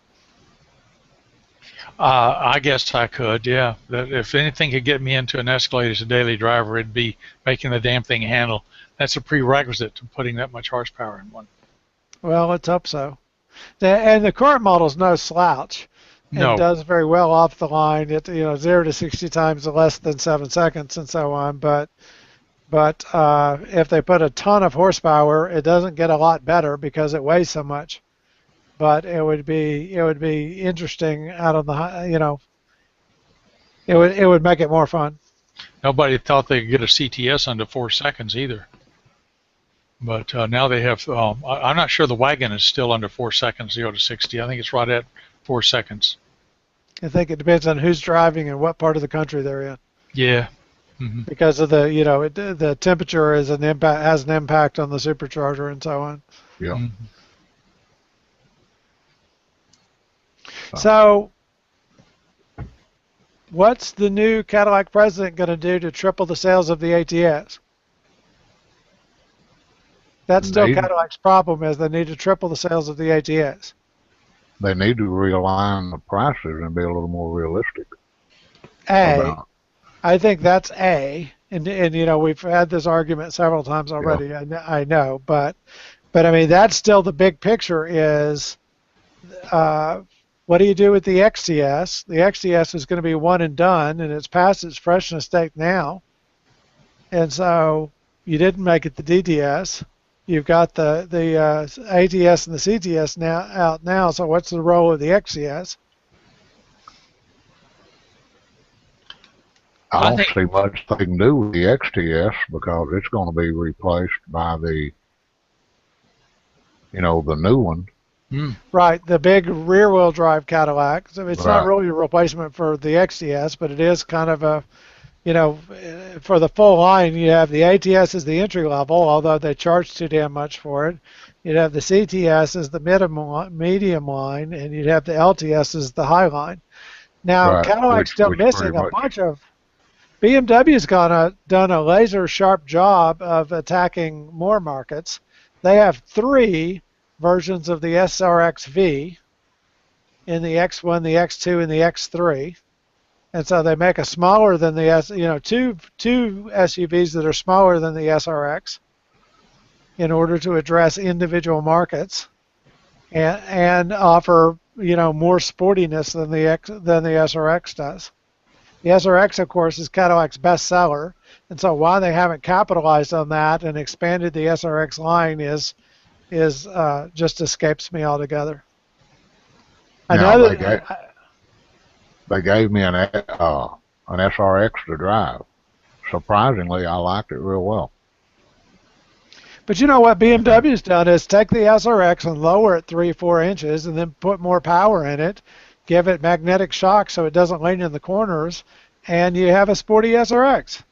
I guess I could, yeah. If anything could get me into an Escalade as a daily driver, it'd be making the damn thing handle. That's a prerequisite to putting that much horsepower in one. Well, let's hope so. And the current model's no slouch. No. It does very well off the line. It 0 to 60 times in less than 7 seconds and so on. But if they put a ton of horsepower, it doesn't get a lot better because it weighs so much. But it would be interesting out on the it would make it more fun. Nobody thought they could get a CTS under 4 seconds either. But now they have. I'm not sure the wagon is still under 4 seconds, 0 to 60. I think it's right at 4 seconds. I think it depends on who's driving and what part of the country they're in. Yeah. Mm-hmm. Because of the temperature has an impact on the supercharger and so on. Yeah. Mm-hmm. So, what's the new Cadillac president going to do to triple the sales of the ATS? That's still Cadillac's problem, is they need to triple the sales of the ATS. They need to realign the prices and be a little more realistic. I think that's A, and we've had this argument several times already. Yeah. I know, but I mean that's still the big picture is. What do you do with the XTS? The XTS is going to be one and done, and it's past its freshness date now. And so you didn't make it the DTS. You've got the ATS and the CTS out now. So what's the role of the XTS? I don't see much they can do with the XTS because it's going to be replaced by the new one. Right, the big rear-wheel drive Cadillac. So it's not Right. really a replacement for the XTS, but it is kind of a, for the full line, you have the ATS as the entry level, although they charge too damn much for it. You'd have the CTS as the medium line, and you'd have the LTS as the high line. Now, Right. Cadillac's still Which missing pretty a much. bunch of. BMW's done a laser sharp job of attacking more markets. They have 3 versions of the SRX-V in the X1, the X2, and the X3. And so they make a smaller than the two SUVs that are smaller than the SRX in order to address individual markets and offer more sportiness than the SRX does. The SRX, of course, is Cadillac's best seller, and so why they haven't capitalized on that and expanded the SRX line is just escapes me altogether. I Now know they gave me an SRX to drive. Surprisingly, I liked it real well. But you know what BMW's done is take the SRX and lower it 3-4 inches, and then put more power in it, give it magnetic shock so it doesn't lean in the corners, and you have a sporty SRX.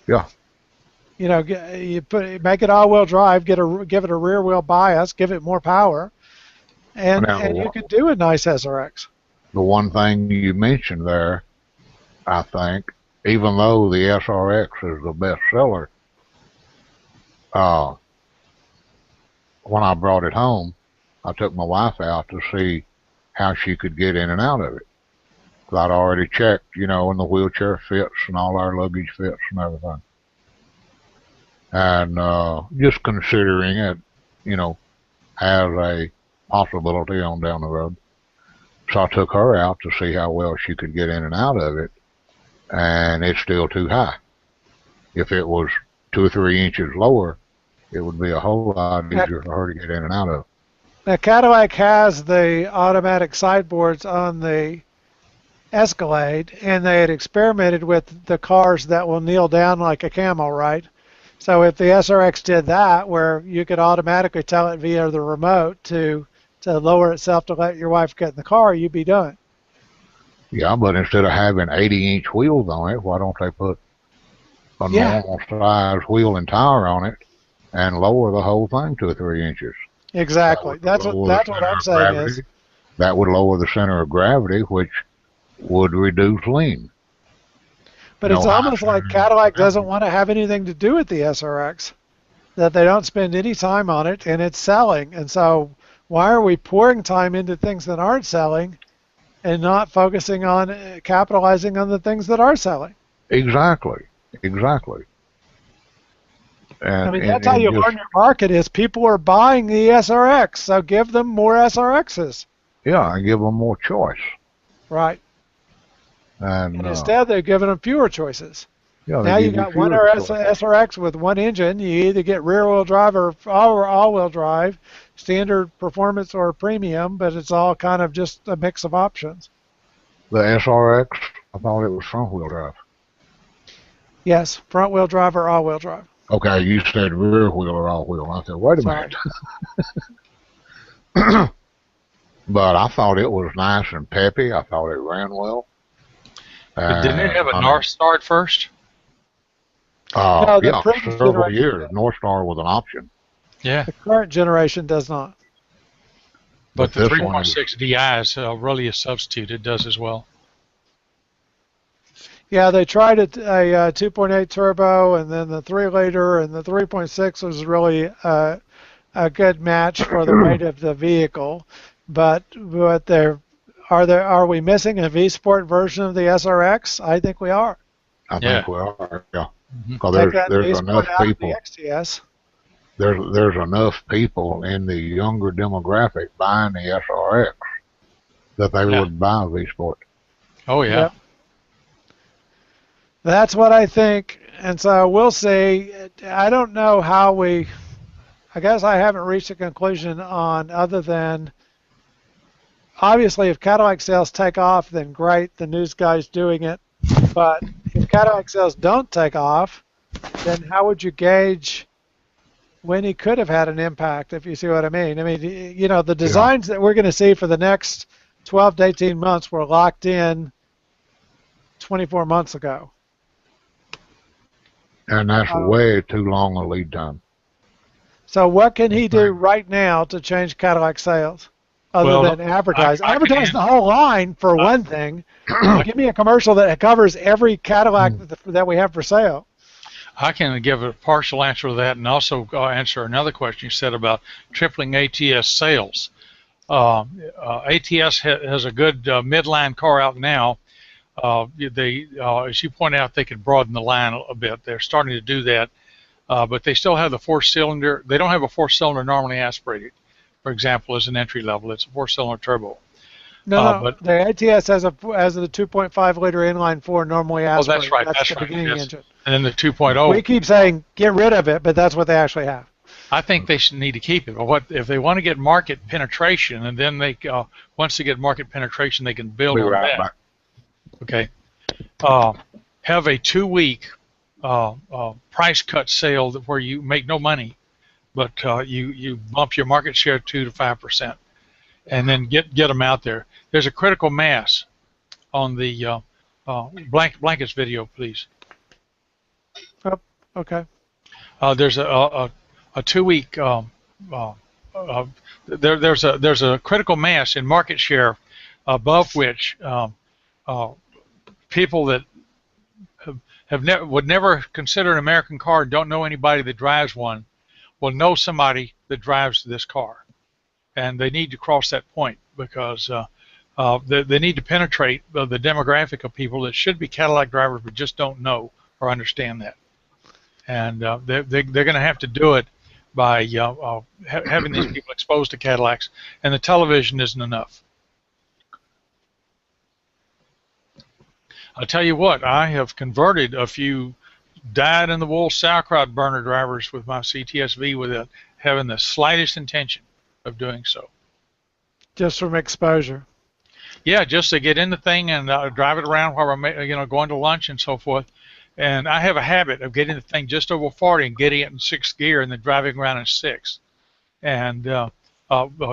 Yeah. Make it all-wheel drive, give it a rear-wheel bias, give it more power, and you could do a nice SRX. The one thing you mentioned there, I think, even though the SRX is the best seller, when I brought it home, I took my wife out to see how she could get in and out of it. I'd already checked, and the wheelchair fits and all our luggage fits and everything. And just considering it, as a possibility on down the road. So I took her out to see how well she could get in and out of it, and it's still too high. If it was 2 or 3 inches lower, it would be a whole lot easier for her to get in and out of. Now, Cadillac has the automatic sideboards on the Escalade, and they had experimented with the cars that will kneel down like a camel, right? So if the SRX did that, where you could automatically tell it via the remote to lower itself to let your wife get in the car, you'd be done. Yeah, but instead of having 80-inch wheels on it, why don't they put a normal size wheel and tire on it and lower the whole thing 2 or 3 inches? Exactly. That's what I'm saying is. That would lower the center of gravity, which would reduce lean. But it's almost like Cadillac doesn't want to have anything to do with the SRX, that they don't spend any time on it, and it's selling. And so why are we pouring time into things that aren't selling and not focusing on capitalizing on the things that are selling? Exactly. And, that's how you learn your market is people are buying the SRX, so give them more SRXs. Yeah, and give them more choice. Right. And instead, they're giving them fewer choices. Yeah, now you got one SRX with one engine. You either get rear-wheel drive or all-wheel drive, standard performance or premium, but it's all kind of just a mix of options. The SRX, I thought it was front-wheel drive. Yes, front-wheel drive or all-wheel drive. Okay, you said rear-wheel or all-wheel. I said, wait a minute. But I thought it was nice and peppy. I thought it ran well. But didn't it have a North Star at first? No, yeah, several years. North Star was an option. Yeah. The current generation does not. But the 3.6 DI is really a substitute. It does as well. Yeah, they tried a 2.8 turbo and then the 3-liter, and the 3.6 was really a good match for the weight of the vehicle. But are we missing a V-Sport version of the SRX? I think we are. I think we are, yeah. Because Mm-hmm. there's enough people. The there's enough people in the younger demographic buying the SRX that they would buy a V-Sport. Oh, yeah. Yep. That's what I think. And so we'll see. I don't know how I guess I haven't reached a conclusion on other than, obviously, if Cadillac sales take off, then great, the news guy's doing it. But if Cadillac sales don't take off, then how would you gauge when he could have had an impact, if you see what I mean? I mean, you know, the designs that we're going to see for the next 12 to 18 months were locked in 24 months ago. And that's way too long a lead time. So what can he do right now to change Cadillac sales, other than advertise? Advertise the whole line, for one thing. Give me a commercial that covers every Cadillac that we have for sale. I can give a partial answer to that, and also answer another question you said about tripling ATS sales. ATS has a good midline car out now. As you point out, they could broaden the line a bit. They're starting to do that, but they still have the four-cylinder. They don't have a four-cylinder normally aspirated, for example, as an entry level. It's a four-cylinder turbo. No, but the ATS has the 2.5 liter inline four normally aspirated. Oh, that's right. That's the right. beginning Yes. engine. And then the 2.0. We keep saying get rid of it, but that's what they actually have. I think they should need to keep it. But what if they want to get market penetration, and then they once they get market penetration, they can build on that. Back. Okay. Have a 2-week price cut sale where you make no money, but you bump your market share 2 to 5%, and then get them out there. There's a critical mass on the blankets video, please. Oh, okay. There's a 2-week there's a critical mass in market share above which people that would never consider an American car, don't know anybody that drives one, will know somebody that drives this car, and they need to cross that point because they need to penetrate the demographic of people that should be Cadillac drivers but just don't know or understand that. And they're going to have to do it by having these people exposed to Cadillacs, and the television isn't enough. I'll tell you what, I have converted a few dyed-in-the-wool sauerkraut burner drivers with my CTSV without having the slightest intention of doing so. Just from exposure. Yeah, just to get in the thing and drive it around while we're going to lunch and so forth. And I have a habit of getting the thing just over 40 and getting it in 6th gear and then driving around in 6th and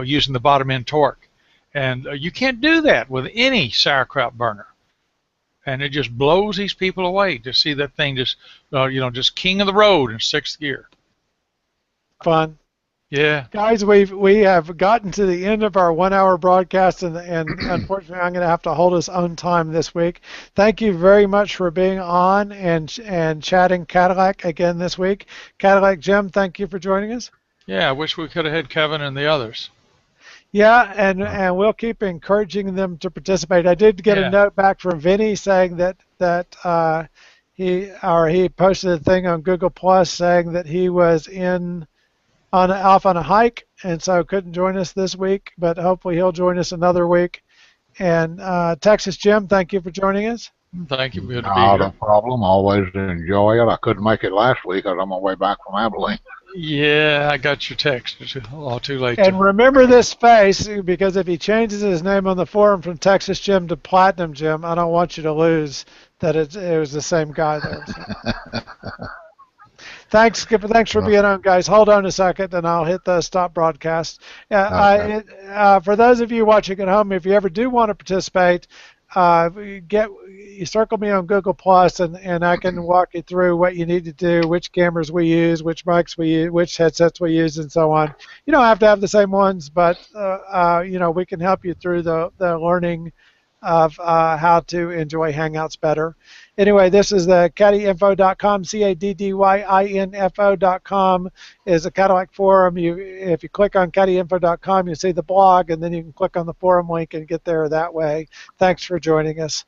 using the bottom end torque. And you can't do that with any sauerkraut burner. And it just blows these people away to see that thing just, just king of the road in 6th gear. Fun. Yeah. Guys, we have gotten to the end of our 1-hour broadcast, and unfortunately I'm going to have to hold us on time this week. Thank you very much for being on and chatting Cadillac again this week. Cadillac Jim, thank you for joining us. Yeah, I wish we could have had Kevin and the others. Yeah, and we'll keep encouraging them to participate. I did get a note back from Vinny saying that he posted a thing on Google Plus saying that he was off on a hike, and so couldn't join us this week, but hopefully he'll join us another week. And Texas Jim, thank you for joining us. Thank you. Good to be here. Not a problem. Always enjoy it. I couldn't make it last week because I'm on my way back from Abilene. Yeah, I got your text. It's all too late. And remember this face, because if he changes his name on the forum from Texas Jim to Platinum Jim, I don't want you to lose that it was the same guy there. So. Thanks, Skipper. Thanks for being on, guys. Hold on a second, and I'll hit the stop broadcast. Okay. For those of you watching at home, if you ever do want to participate, you circle me on Google Plus, and I can walk you through what you need to do, which cameras we use, which mics we use, which headsets we use, and so on. You don't have to have the same ones, but we can help you through the learning of how to enjoy Hangouts better. Anyway, this is the caddyinfo.com, CADDYINFO.com is a Cadillac forum. If you click on caddyinfo.com, you see the blog, and then you can click on the forum link and get there that way. Thanks for joining us.